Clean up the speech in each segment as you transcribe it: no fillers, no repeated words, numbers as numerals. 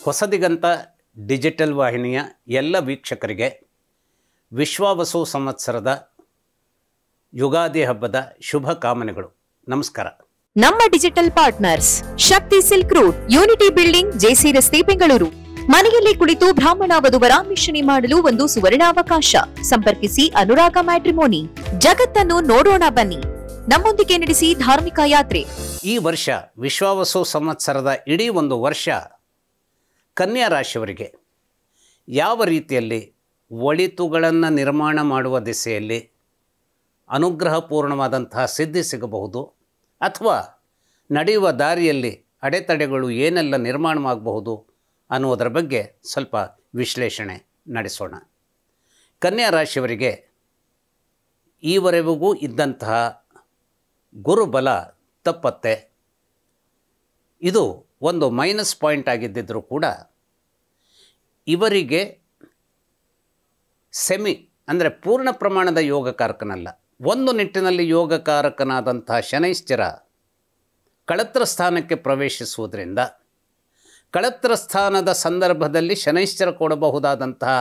Hosadiganta digital ವಾಹಿನಿಯ ಎಲ್ಲ ವೀಕ್ಷಕರಿಗೆ ವಿಶ್ವಾವಸು ಸಂವತ್ಸರದ ಯುಗಾದಿ ಹಬ್ಬದ ಶುಭ ಕಾಮನೆಗಳು. ನಮಸ್ಕಾರ. ನಮ್ಮ digital partners Shakti Silk Route, Unity Building, JC ರಸ್ತೆ, ಬೆಂಗಳೂರು. ಮನೆಯಲ್ಲಿ ಕುಳಿತು ಬ್ರಾಹ್ಮಣ ವಧುವರ ಮಿಶ್ರಣಿ ಮಾಡಲು ಒಂದು ಸುವರ್ಣಾವಕಾಶ. ಸಂಪರ್ಕಿಸಿ ಅನುರಾಗ ಮ್ಯಾಟ್ರಿಮೋನಿ. ಜಗತ್ತನ್ನು ನೋಡೋಣ ಬನ್ನಿ, ನಮ್ಮೊಂದಿಗೆ ನಡೆಸಿ ಧಾರ್ಮಿಕ ಯಾತ್ರೆ. ಈ ವರ್ಷ ವಿಶ್ವಾವಸು ಸಂವತ್ಸರದ ಇಡೀ ಒಂದು ವರ್ಷ ಕನ್ಯಾ ರಾಶಿಯವರಿಗೆ ಯಾವ ರೀತಿಯಲ್ಲಿ ಒಳಿತುಗಳನ್ನು ನಿರ್ಮಾಣ ಮಾಡುವ ದಿಸೆಯಲ್ಲಿ ಅನುಗ್ರಹಪೂರ್ಣವಾದಂತಹ ಸಿದ್ಧಿ ಸಿಗಬಹುದು, ಅಥವಾ ನಡೆಯುವ ದಾರಿಯಲ್ಲಿ ಅಡೆತಡೆಗಳು ಏನೆಲ್ಲ ನಿರ್ಮಾಣವಾಗಬಹುದು ಅನ್ನುವುದರ ಬಗ್ಗೆ ಸ್ವಲ್ಪ ವಿಶ್ಲೇಷಣೆ ನಡೆಸೋಣ. ಕನ್ಯಾ ರಾಶಿಯವರಿಗೆ ಈವರೆಗೂ ಇದ್ದಂತಹ ಗುರುಬಲ ತಪ್ಪತ್ತೆ. ಇದು ಒಂದು ಮೈನಸ್ ಪಾಯಿಂಟ್ ಆಗಿದ್ದರೂ ಕೂಡ ಇವರಿಗೆ ಸೆಮಿ ಅಂದರೆ ಪೂರ್ಣ ಪ್ರಮಾಣದ ಯೋಗಕಾರಕನಲ್ಲ, ಒಂದು ನಿಟ್ಟಿನಲ್ಲಿ ಯೋಗಕಾರಕನಾದಂತಹ ಶನೈಶ್ಚರ ಕಳತ್ರ ಸ್ಥಾನಕ್ಕೆ ಪ್ರವೇಶಿಸುವುದರಿಂದ ಕಳತ್ರ ಸ್ಥಾನದ ಸಂದರ್ಭದಲ್ಲಿ ಶನೈಶ್ಚರ ಕೊಡಬಹುದಾದಂತಹ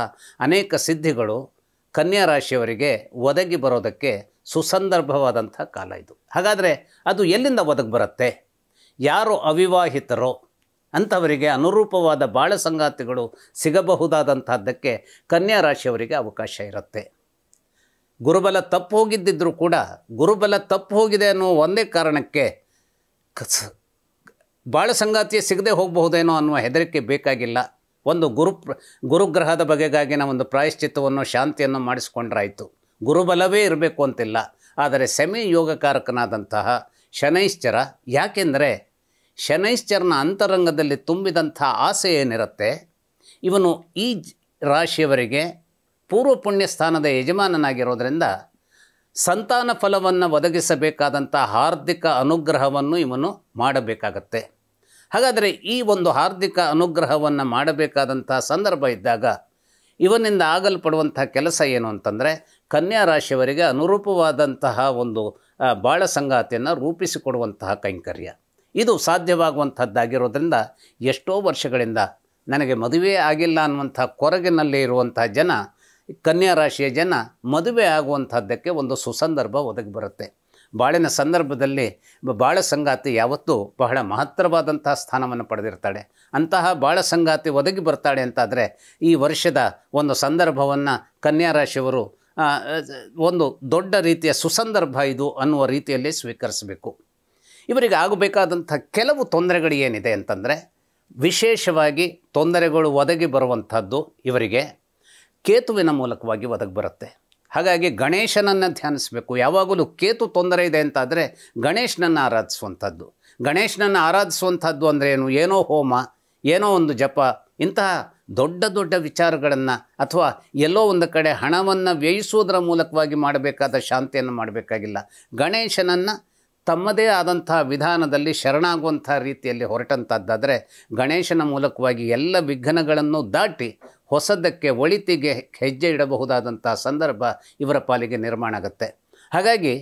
ಅನೇಕ ಸಿದ್ಧಿಗಳು ಕನ್ಯಾ ರಾಶಿಯವರಿಗೆ ಒದಗಿ ಬರೋದಕ್ಕೆ ಸುಸಂದರ್ಭವಾದಂಥ ಕಾಲ ಇದು. ಹಾಗಾದರೆ ಅದು ಎಲ್ಲಿಂದ ಒದಗಿ ಬರುತ್ತೆ? ಯಾರು ಅವಿವಾಹಿತರೋ ಅಂಥವರಿಗೆ ಅನುರೂಪವಾದ ಬಾಳ ಸಂಗಾತಿಗಳು ಸಿಗಬಹುದಾದಂಥದ್ದಕ್ಕೆ ಕನ್ಯಾ ರಾಶಿಯವರಿಗೆ ಅವಕಾಶ ಇರುತ್ತೆ. ಗುರುಬಲ ತಪ್ಪು ಹೋಗಿದ್ದಿದ್ರೂ ಕೂಡ ಗುರುಬಲ ತಪ್ಪು ಹೋಗಿದೆ ಅನ್ನೋ ಒಂದೇ ಕಾರಣಕ್ಕೆ ಬಾಳ ಸಂಗಾತಿಯೇ ಸಿಗದೆ ಹೋಗಬಹುದೇನೋ ಅನ್ನುವ ಹೆದರಿಕೆ ಬೇಕಾಗಿಲ್ಲ. ಒಂದು ಗುರುಗ್ರಹದ ಬಗೆಗಾಗಿನ ಒಂದು ಪ್ರಾಯಶ್ಚಿತ್ತವನ್ನು ಶಾಂತಿಯನ್ನು ಮಾಡಿಸ್ಕೊಂಡ್ರಾಯಿತು. ಗುರುಬಲವೇ ಇರಬೇಕು ಅಂತಿಲ್ಲ. ಆದರೆ ಸೆಮಿ ಯೋಗಕಾರಕನಾದಂತಹ ಶನೈಶ್ಚರ, ಯಾಕೆಂದರೆ ಶನೈಶ್ಚರನ ಅಂತರಂಗದಲ್ಲಿ ತುಂಬಿದಂಥ ಆಸೆ ಏನಿರುತ್ತೆ, ಇವನು ಈ ರಾಶಿಯವರಿಗೆ ಪೂರ್ವ ಪುಣ್ಯ ಸ್ಥಾನದ ಯಜಮಾನನಾಗಿರೋದರಿಂದ ಸಂತಾನ ಫಲವನ್ನು ಒದಗಿಸಬೇಕಾದಂಥ ಹಾರ್ದಿಕ ಅನುಗ್ರಹವನ್ನು ಇವನು ಮಾಡಬೇಕಾಗತ್ತೆ. ಹಾಗಾದರೆ ಈ ಒಂದು ಹಾರ್ದಿಕ ಅನುಗ್ರಹವನ್ನು ಮಾಡಬೇಕಾದಂಥ ಸಂದರ್ಭ ಇದ್ದಾಗ ಇವನಿಂದ ಆಗಲ್ಪಡುವಂಥ ಕೆಲಸ ಏನು ಅಂತಂದರೆ, ಕನ್ಯಾ ರಾಶಿಯವರಿಗೆ ಅನುರೂಪವಾದಂತಹ ಒಂದು ಬಾಳ ಸಂಗಾತಿಯನ್ನು ರೂಪಿಸಿಕೊಡುವಂತಹ ಕೈಂಕರ್ಯ ಇದು ಸಾಧ್ಯವಾಗುವಂಥದ್ದಾಗಿರೋದ್ರಿಂದ ಎಷ್ಟೋ ವರ್ಷಗಳಿಂದ ನನಗೆ ಮದುವೆ ಆಗಿಲ್ಲ ಅನ್ನುವಂಥ ಕೊರಗಿನಲ್ಲಿ ಇರುವಂಥ ಜನ, ಕನ್ಯಾ ರಾಶಿಯ ಜನ ಮದುವೆ ಆಗುವಂಥದ್ದಕ್ಕೆ ಒಂದು ಸುಸಂದರ್ಭ ಒದಗಿ ಬರುತ್ತೆ. ಬಾಳಿನ ಸಂದರ್ಭದಲ್ಲಿ ಬಾಳ ಸಂಗಾತಿ ಯಾವತ್ತೂ ಬಹಳ ಮಹತ್ತರವಾದಂಥ ಸ್ಥಾನವನ್ನು ಪಡೆದಿರ್ತಾಳೆ. ಅಂತಹ ಬಾಳ ಸಂಗಾತಿ ಒದಗಿ ಬರ್ತಾಳೆ ಅಂತಾದರೆ ಈ ವರ್ಷದ ಒಂದು ಸಂದರ್ಭವನ್ನು ಕನ್ಯಾ ರಾಶಿಯವರು ಒಂದು ದೊಡ್ಡ ರೀತಿಯ ಸುಸಂದರ್ಭ ಇದು ಅನ್ನುವ ರೀತಿಯಲ್ಲಿ ಸ್ವೀಕರಿಸಬೇಕು. ಇವರಿಗೆ ಆಗಬೇಕಾದಂಥ ಕೆಲವು ತೊಂದರೆಗಳು ಏನಿದೆ ಅಂತಂದರೆ, ವಿಶೇಷವಾಗಿ ತೊಂದರೆಗಳು ಒದಗಿ ಬರುವಂಥದ್ದು ಇವರಿಗೆ ಕೇತುವಿನ ಮೂಲಕವಾಗಿ ಒದಗಿ ಬರುತ್ತೆ. ಹಾಗಾಗಿ ಗಣೇಶನನ್ನು ಧ್ಯಾನಿಸಬೇಕು. ಯಾವಾಗಲೂ ಕೇತು ತೊಂದರೆ ಇದೆ ಅಂತಾದರೆ ಗಣೇಶನನ್ನು ಆರಾಧಿಸುವಂಥದ್ದು. ಗಣೇಶನನ್ನು ಆರಾಧಿಸುವಂಥದ್ದು ಅಂದರೆ ಏನೋ ಹೋಮ, ಏನೋ ಒಂದು ಜಪ, ಇಂತಹ ದೊಡ್ಡ ದೊಡ್ಡ ವಿಚಾರಗಳನ್ನು ಅಥವಾ ಎಲ್ಲೋ ಒಂದು ಕಡೆ ಹಣವನ್ನು ವ್ಯಯಿಸುವುದರ ಮೂಲಕವಾಗಿ ಮಾಡಬೇಕಾದ ಶಾಂತಿಯನ್ನು ಮಾಡಬೇಕಾಗಿಲ್ಲ. ಗಣೇಶನನ್ನು ತಮ್ಮದೇ ಆದಂಥ ವಿಧಾನದಲ್ಲಿ ಶರಣಾಗುವಂಥ ರೀತಿಯಲ್ಲಿ ಹೊರಟಂಥದ್ದಾದರೆ ಗಣೇಶನ ಮೂಲಕವಾಗಿ ಎಲ್ಲ ವಿಘ್ನಗಳನ್ನು ದಾಟಿ ಹೊಸದಕ್ಕೆ ಒಳಿತಿಗೆ ಹೆಜ್ಜೆ ಇಡಬಹುದಾದಂಥ ಸಂದರ್ಭ ಇವರ ಪಾಲಿಗೆ ನಿರ್ಮಾಣ ಆಗುತ್ತೆ. ಹಾಗಾಗಿ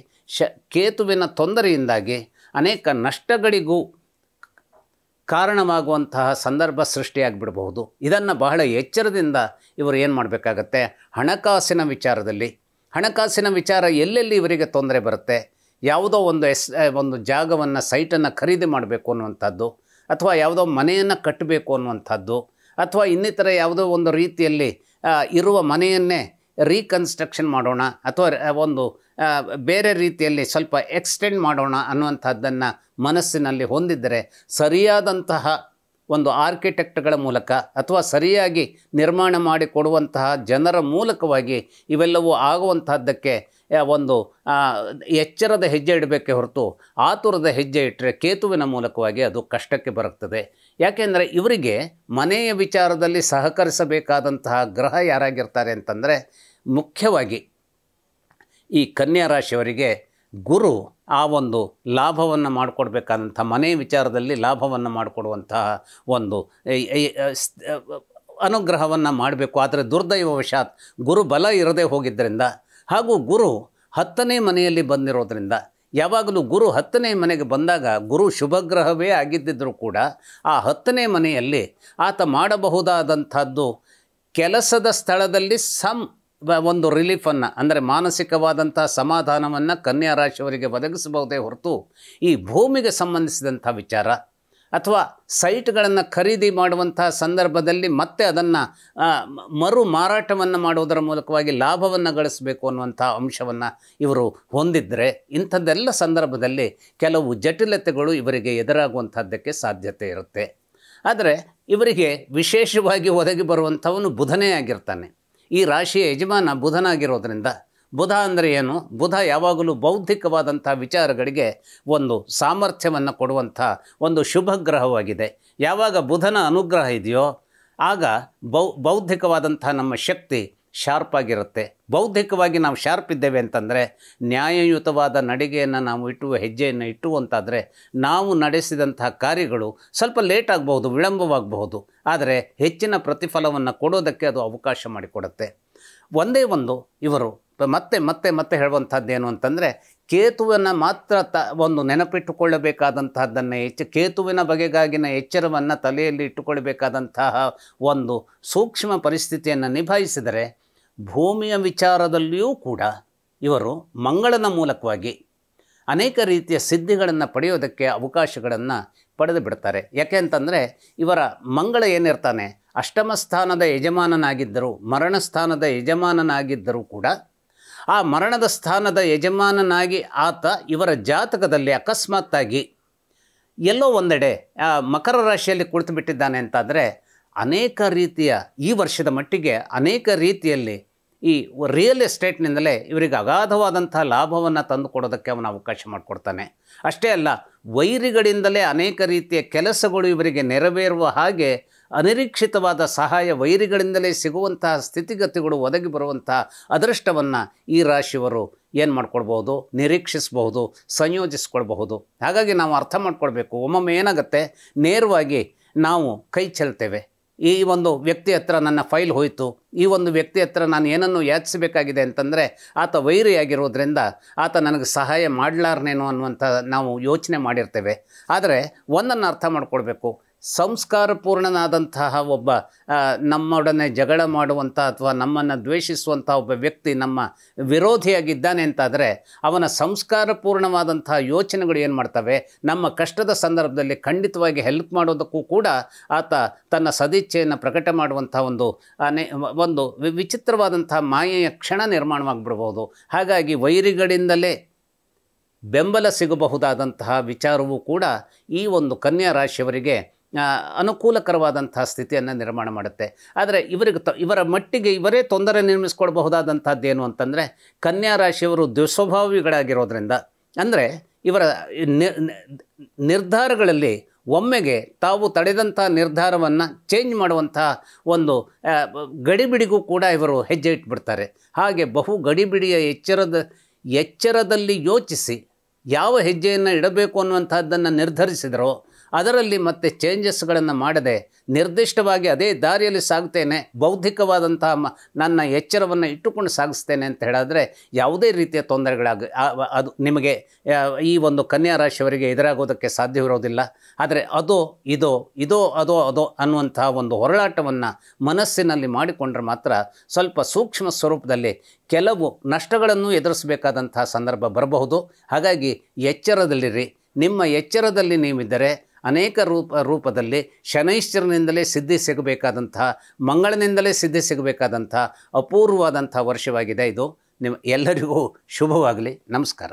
ಕೇತುವಿನ ತೊಂದರೆಯಿಂದಾಗಿ ಅನೇಕ ನಷ್ಟಗಳಿಗೂ ಕಾರಣವಾಗುವಂತಹ ಸಂದರ್ಭ ಸೃಷ್ಟಿಯಾಗಿಬಿಡಬಹುದು. ಇದನ್ನು ಬಹಳ ಎಚ್ಚರದಿಂದ ಇವರು ಏನು ಮಾಡಬೇಕಾಗತ್ತೆ, ಹಣಕಾಸಿನ ವಿಚಾರ ಎಲ್ಲೆಲ್ಲಿ ಇವರಿಗೆ ತೊಂದರೆ ಬರುತ್ತೆ, ಯಾವುದೋ ಒಂದು ಜಾಗವನ್ನು ಸೈಟನ್ನು ಖರೀದಿ ಮಾಡಬೇಕು ಅನ್ನುವಂಥದ್ದು, ಅಥವಾ ಯಾವುದೋ ಮನೆಯನ್ನು ಕಟ್ಟಬೇಕು ಅನ್ನುವಂಥದ್ದು, ಅಥವಾ ಇನ್ನಿತರ ಯಾವುದೋ ಒಂದು ರೀತಿಯಲ್ಲಿ ಇರುವ ಮನೆಯನ್ನೇ ರೀಕನ್ಸ್ಟ್ರಕ್ಷನ್ ಮಾಡೋಣ, ಅಥವಾ ಒಂದು ಬೇರೆ ರೀತಿಯಲ್ಲಿ ಸ್ವಲ್ಪ ಎಕ್ಸ್ಟೆಂಡ್ ಮಾಡೋಣ ಅನ್ನುವಂಥದ್ದನ್ನು ಮನಸ್ಸಿನಲ್ಲಿ ಹೊಂದಿದ್ದರೆ ಸರಿಯಾದಂತಹ ಒಂದು ಆರ್ಕಿಟೆಕ್ಟ್ಗಳ ಮೂಲಕ ಅಥವಾ ಸರಿಯಾಗಿ ನಿರ್ಮಾಣ ಮಾಡಿಕೊಡುವಂತಹ ಜನರ ಮೂಲಕವಾಗಿ ಇವೆಲ್ಲವೂ ಆಗುವಂತಹದ್ದಕ್ಕೆ ಒಂದು ಎಚ್ಚರದ ಹೆಜ್ಜೆ ಇಡಬೇಕೆ ಹೊರತು ಆತುರದ ಹೆಜ್ಜೆ ಇಟ್ಟರೆ ಕೇತುವಿನ ಮೂಲಕವಾಗಿ ಅದು ಕಷ್ಟಕ್ಕೆ ಬರುತ್ತದೆ. ಯಾಕೆಂದರೆ ಇವರಿಗೆ ಮನೆಯ ವಿಚಾರದಲ್ಲಿ ಸಹಕರಿಸಬೇಕಾದಂತಹ ಗ್ರಹ ಯಾರಾಗಿರ್ತಾರೆ ಅಂತಂದರೆ, ಮುಖ್ಯವಾಗಿ ಈ ಕನ್ಯಾ ರಾಶಿಯವರಿಗೆ ಗುರು ಆ ಒಂದು ಲಾಭವನ್ನು ಮಾಡಿಕೊಡ್ಬೇಕಾದಂಥ ಮನೆ ವಿಚಾರದಲ್ಲಿ ಲಾಭವನ್ನು ಮಾಡಿಕೊಡುವಂತಹ ಒಂದು ಅನುಗ್ರಹವನ್ನು ಮಾಡಬೇಕು. ಆದರೆ ದುರ್ದೈವವಶಾತ್ ಗುರು ಬಲ ಇರದೇ ಹೋಗಿದ್ದರಿಂದ ಹಾಗೂ ಗುರು 10ನೇ ಮನೆಯಲ್ಲಿ ಬಂದಿರೋದ್ರಿಂದ ಯಾವಾಗಲೂ ಗುರು 10ನೇ ಮನೆಗೆ ಬಂದಾಗ ಗುರು ಶುಭಗ್ರಹವೇ ಆಗಿದ್ದರೂ ಕೂಡ ಆ 10ನೇ ಮನೆಯಲ್ಲಿ ಆತ ಮಾಡಬಹುದಾದಂಥದ್ದು ಕೆಲಸದ ಸ್ಥಳದಲ್ಲಿ ಒಂದು ರಿಲೀಫನ್ನು, ಅಂದರೆ ಮಾನಸಿಕವಾದಂಥ ಸಮಾಧಾನವನ್ನು ಕನ್ಯಾ ರಾಶಿಯವರಿಗೆ ಒದಗಿಸಬಹುದೇ ಹೊರತು ಈ ಭೂಮಿಗೆ ಸಂಬಂಧಿಸಿದಂಥ ವಿಚಾರ ಅಥವಾ ಸೈಟ್ಗಳನ್ನು ಖರೀದಿ ಮಾಡುವಂಥ ಸಂದರ್ಭದಲ್ಲಿ ಮತ್ತೆ ಅದನ್ನು ಮರು ಮಾರಾಟವನ್ನು ಮಾಡುವುದರ ಮೂಲಕವಾಗಿ ಲಾಭವನ್ನು ಗಳಿಸಬೇಕು ಅನ್ನುವಂಥ ಅಂಶವನ್ನು ಇವರು ಹೊಂದಿದ್ದರೆ ಇಂಥದ್ದೆಲ್ಲ ಸಂದರ್ಭದಲ್ಲಿ ಕೆಲವು ಜಟಿಲತೆಗಳು ಇವರಿಗೆ ಎದುರಾಗುವಂಥದ್ದಕ್ಕೆ ಸಾಧ್ಯತೆ ಇರುತ್ತೆ. ಆದರೆ ಇವರಿಗೆ ವಿಶೇಷವಾಗಿ ಒದಗಿ ಬರುವಂಥವನು ಬುಧನೇ ಆಗಿರ್ತಾನೆ. ಈ ರಾಶಿಯ ಯಜಮಾನ ಬುಧನಾಗಿರೋದ್ರಿಂದ, ಬುಧ ಅಂದರೆ ಏನು? ಬುಧ ಯಾವಾಗಲೂ ಬೌದ್ಧಿಕವಾದಂಥ ವಿಚಾರಗಳಿಗೆ ಒಂದು ಸಾಮರ್ಥ್ಯವನ್ನು ಕೊಡುವಂಥ ಒಂದು ಶುಭ ಗ್ರಹವಾಗಿದೆ. ಯಾವಾಗ ಬುಧನ ಅನುಗ್ರಹ ಇದೆಯೋ ಆಗ ಬೌದ್ಧಿಕವಾದಂಥ ನಮ್ಮ ಶಕ್ತಿ ಶಾರ್ಪ್ ಆಗಿರುತ್ತೆ. ಬೌದ್ಧಿಕವಾಗಿ ನಾವು ಶಾರ್ಪ್ ಇದ್ದೇವೆ ಅಂತಂದರೆ ನ್ಯಾಯಯುತವಾದ ನಡಿಗೆಯನ್ನು ನಾವು ಹೆಜ್ಜೆಯನ್ನು ಅಂತಾದರೆ ನಾವು ನಡೆಸಿದಂಥ ಕಾರ್ಯಗಳು ಸ್ವಲ್ಪ ಲೇಟ್ ಆಗಬಹುದು, ವಿಳಂಬವಾಗಬಹುದು, ಆದರೆ ಹೆಚ್ಚಿನ ಪ್ರತಿಫಲವನ್ನು ಕೊಡೋದಕ್ಕೆ ಅದು ಅವಕಾಶ ಮಾಡಿಕೊಡುತ್ತೆ. ಒಂದೇ ಒಂದು ಇವರು ಮತ್ತೆ ಮತ್ತೆ ಮತ್ತೆ ಹೇಳುವಂಥದ್ದೇನು ಅಂತಂದರೆ ಕೇತುವನ್ನು ಮಾತ್ರ ಒಂದು ನೆನಪಿಟ್ಟುಕೊಳ್ಳಬೇಕಾದಂತಹದ್ದನ್ನು ಕೇತುವಿನ ಬಗೆಗಾಗಿನ ಎಚ್ಚರವನ್ನು ತಲೆಯಲ್ಲಿ ಇಟ್ಟುಕೊಳ್ಳಬೇಕಾದಂತಹ ಒಂದು ಸೂಕ್ಷ್ಮ ಪರಿಸ್ಥಿತಿಯನ್ನು ನಿಭಾಯಿಸಿದರೆ ಭೂಮಿಯ ವಿಚಾರದಲ್ಲಿಯೂ ಕೂಡ ಇವರು ಮಂಗಳನ ಮೂಲಕವಾಗಿ ಅನೇಕ ರೀತಿಯ ಸಿದ್ಧಿಗಳನ್ನು ಪಡೆಯೋದಕ್ಕೆ ಅವಕಾಶಗಳನ್ನು ಪಡೆದು ಬಿಡ್ತಾರೆ. ಯಾಕೆ ಅಂತಂದರೆ ಇವರ ಮಂಗಳ ಏನಿರ್ತಾನೆ ಅಷ್ಟಮ ಸ್ಥಾನದ ಯಜಮಾನನಾಗಿದ್ದರೂ, ಮರಣ ಸ್ಥಾನದ ಯಜಮಾನನಾಗಿದ್ದರೂ ಕೂಡ ಆ ಮರಣದ ಸ್ಥಾನದ ಯಜಮಾನನಾಗಿ ಆತ ಇವರ ಜಾತಕದಲ್ಲಿ ಅಕಸ್ಮಾತ್ತಾಗಿ ಎಲ್ಲೋ ಒಂದೆಡೆ ಮಕರ ರಾಶಿಯಲ್ಲಿ ಕುಳಿತು ಬಿಟ್ಟಿದ್ದಾನೆ ಅಂತಾದರೆ ಅನೇಕ ರೀತಿಯ ಈ ವರ್ಷದ ಮಟ್ಟಿಗೆ ಅನೇಕ ರೀತಿಯಲ್ಲಿ ಈ ರಿಯಲ್ ಎಸ್ಟೇಟ್ನಿಂದಲೇ ಇವರಿಗೆ ಅಗಾಧವಾದಂಥ ಲಾಭವನ್ನು ತಂದುಕೊಡೋದಕ್ಕೆ ಅವನ ಅವಕಾಶ ಮಾಡಿಕೊಡ್ತಾನೆ. ಅಷ್ಟೇ ಅಲ್ಲ, ವೈರಿಗಳಿಂದಲೇ ಅನೇಕ ರೀತಿಯ ಕೆಲಸಗಳು ಇವರಿಗೆ ನೆರವೇರುವ ಹಾಗೆ ಅನಿರೀಕ್ಷಿತವಾದ ಸಹಾಯ ವೈರಿಗಳಿಂದಲೇ ಸಿಗುವಂತಹ ಸ್ಥಿತಿಗತಿಗಳು ಒದಗಿ ಬರುವಂಥ ಅದೃಷ್ಟವನ್ನು ಈ ರಾಶಿಯವರು ಏನು ಮಾಡ್ಕೊಳ್ಬೋದು, ನಿರೀಕ್ಷಿಸಬಹುದು, ಸಂಯೋಜಿಸ್ಕೊಳ್ಬಹುದು. ಹಾಗಾಗಿ ನಾವು ಅರ್ಥ ಮಾಡ್ಕೊಳ್ಬೇಕು. ಒಮ್ಮೊಮ್ಮೆ ಏನಾಗುತ್ತೆ, ನೇರವಾಗಿ ನಾವು ಕೈ ಚೆಲ್ತೇವೆ. ಈ ಒಂದು ವ್ಯಕ್ತಿ ಹತ್ರ ನನ್ನ ಫೈಲ್ ಹೋಯಿತು, ಈ ಒಂದು ವ್ಯಕ್ತಿ ಹತ್ರ ನಾನು ಏನನ್ನು ಯಾಚಿಸಬೇಕಾಗಿದೆ ಅಂತಂದರೆ ಆತ ವೈರಿಯಾಗಿರೋದ್ರಿಂದ ಆತ ನನಗೆ ಸಹಾಯ ಮಾಡಲಾರ್ನೇನೋ ಅನ್ನುವಂಥ ನಾವು ಯೋಚನೆ ಮಾಡಿರ್ತೇವೆ. ಆದರೆ ಒಂದನ್ನು ಅರ್ಥ ಮಾಡ್ಕೊಳ್ಬೇಕು, ಸಂಸ್ಕಾರಪೂರ್ಣನಾದಂತಹ ಒಬ್ಬ ನಮ್ಮೊಡನೆ ಜಗಳ ಮಾಡುವಂಥ ಅಥವಾ ನಮ್ಮನ್ನು ದ್ವೇಷಿಸುವಂಥ ಒಬ್ಬ ವ್ಯಕ್ತಿ ನಮ್ಮ ವಿರೋಧಿಯಾಗಿದ್ದಾನೆ ಅಂತಾದರೆ ಅವನ ಸಂಸ್ಕಾರಪೂರ್ಣವಾದಂತಹ ಯೋಚನೆಗಳು ಏನು ಮಾಡ್ತವೆ, ನಮ್ಮ ಕಷ್ಟದ ಸಂದರ್ಭದಲ್ಲಿ ಖಂಡಿತವಾಗಿ ಹೆಲ್ಪ್ ಮಾಡೋದಕ್ಕೂ ಕೂಡ ಆತ ತನ್ನ ಸದಿಚ್ಛೆಯನ್ನು ಪ್ರಕಟ ಮಾಡುವಂಥ ಒಂದು ವಿಚಿತ್ರವಾದಂಥ ಮಾಯೆಯ ಕ್ಷಣ ನಿರ್ಮಾಣವಾಗಿಬಿಡ್ಬೋದು. ಹಾಗಾಗಿ ವೈರಿಗಳಿಂದಲೇ ಬೆಂಬಲ ಸಿಗಬಹುದಾದಂತಹ ವಿಚಾರವೂ ಕೂಡ ಈ ಒಂದು ಕನ್ಯಾ ರಾಶಿಯವರಿಗೆ ಅನುಕೂಲಕರವಾದಂತಹ ಸ್ಥಿತಿಯನ್ನು ನಿರ್ಮಾಣ ಮಾಡುತ್ತೆ. ಆದರೆ ಇವರ ಮಟ್ಟಿಗೆ ಇವರೇ ತೊಂದರೆ ನಿರ್ಮಿಸ್ಕೊಳ್ಬಹುದಾದಂಥದ್ದೇನು ಅಂತಂದರೆ ಕನ್ಯಾ ರಾಶಿಯವರು ದುಸ್ವಭಾವಿಗಳಾಗಿರೋದ್ರಿಂದ, ಅಂದರೆ ಇವರ ನಿರ್ಧಾರಗಳಲ್ಲಿ ಒಮ್ಮೆಗೆ ತಾವು ತಡೆದಂಥ ನಿರ್ಧಾರವನ್ನು ಚೇಂಜ್ ಮಾಡುವಂಥ ಒಂದು ಗಡಿಬಿಡಿಗೂ ಕೂಡ ಇವರು ಹೆಜ್ಜೆ ಇಟ್ಬಿಡ್ತಾರೆ. ಹಾಗೆ ಬಹು ಗಡಿಬಿಡಿಯ ಎಚ್ಚರದಲ್ಲಿ ಯೋಚಿಸಿ ಯಾವ ಹೆಜ್ಜೆಯನ್ನು ಇಡಬೇಕು ಅನ್ನುವಂಥದ್ದನ್ನು ನಿರ್ಧರಿಸಿದರೋ ಅದರಲ್ಲಿ ಮತ್ತೆ ಚೇಂಜಸ್ಗಳನ್ನು ಮಾಡದೆ ನಿರ್ದಿಷ್ಟವಾಗಿ ಅದೇ ದಾರಿಯಲ್ಲಿ ಸಾಗ್ತೇನೆ, ಬೌದ್ಧಿಕವಾದಂತಹ ನನ್ನ ಎಚ್ಚರವನ್ನು ಇಟ್ಟುಕೊಂಡು ಸಾಗಿಸ್ತೇನೆ ಅಂತ ಹೇಳಿದ್ರೆ ಯಾವುದೇ ರೀತಿಯ ಅದು ನಿಮಗೆ ಈ ಒಂದು ಕನ್ಯಾ ರಾಶಿಯವರಿಗೆ ಎದುರಾಗೋದಕ್ಕೆ ಸಾಧ್ಯವಿರೋದಿಲ್ಲ. ಆದರೆ ಅದೋ ಅನ್ನುವಂಥ ಒಂದು ಹೋರಾಟವನ್ನು ಮನಸ್ಸಿನಲ್ಲಿ ಮಾಡಿಕೊಂಡ್ರೆ ಮಾತ್ರ ಸ್ವಲ್ಪ ಸೂಕ್ಷ್ಮ ಸ್ವರೂಪದಲ್ಲಿ ಕೆಲವು ನಷ್ಟಗಳನ್ನು ಎದುರಿಸಬೇಕಾದಂಥ ಸಂದರ್ಭ ಬರಬಹುದು. ಹಾಗಾಗಿ ಎಚ್ಚರದಲ್ಲಿರಿ. ನಿಮ್ಮ ಎಚ್ಚರದಲ್ಲಿ ನೀವಿದ್ದರೆ ಅನೇಕ ರೂಪದಲ್ಲಿ ಶನೈಶ್ಚರನಿಂದಲೇ ಸಿದ್ಧಿ ಸಿಗಬೇಕಾದಂತಹ, ಮಂಗಳನಿಂದಲೇ ಸಿದ್ಧಿ ಸಿಗಬೇಕಾದಂಥ ಅಪೂರ್ವವಾದಂಥ ವರ್ಷವಾಗಿದೆ ಇದು. ಎಲ್ಲರಿಗೂ ಶುಭವಾಗಲಿ. ನಮಸ್ಕಾರ.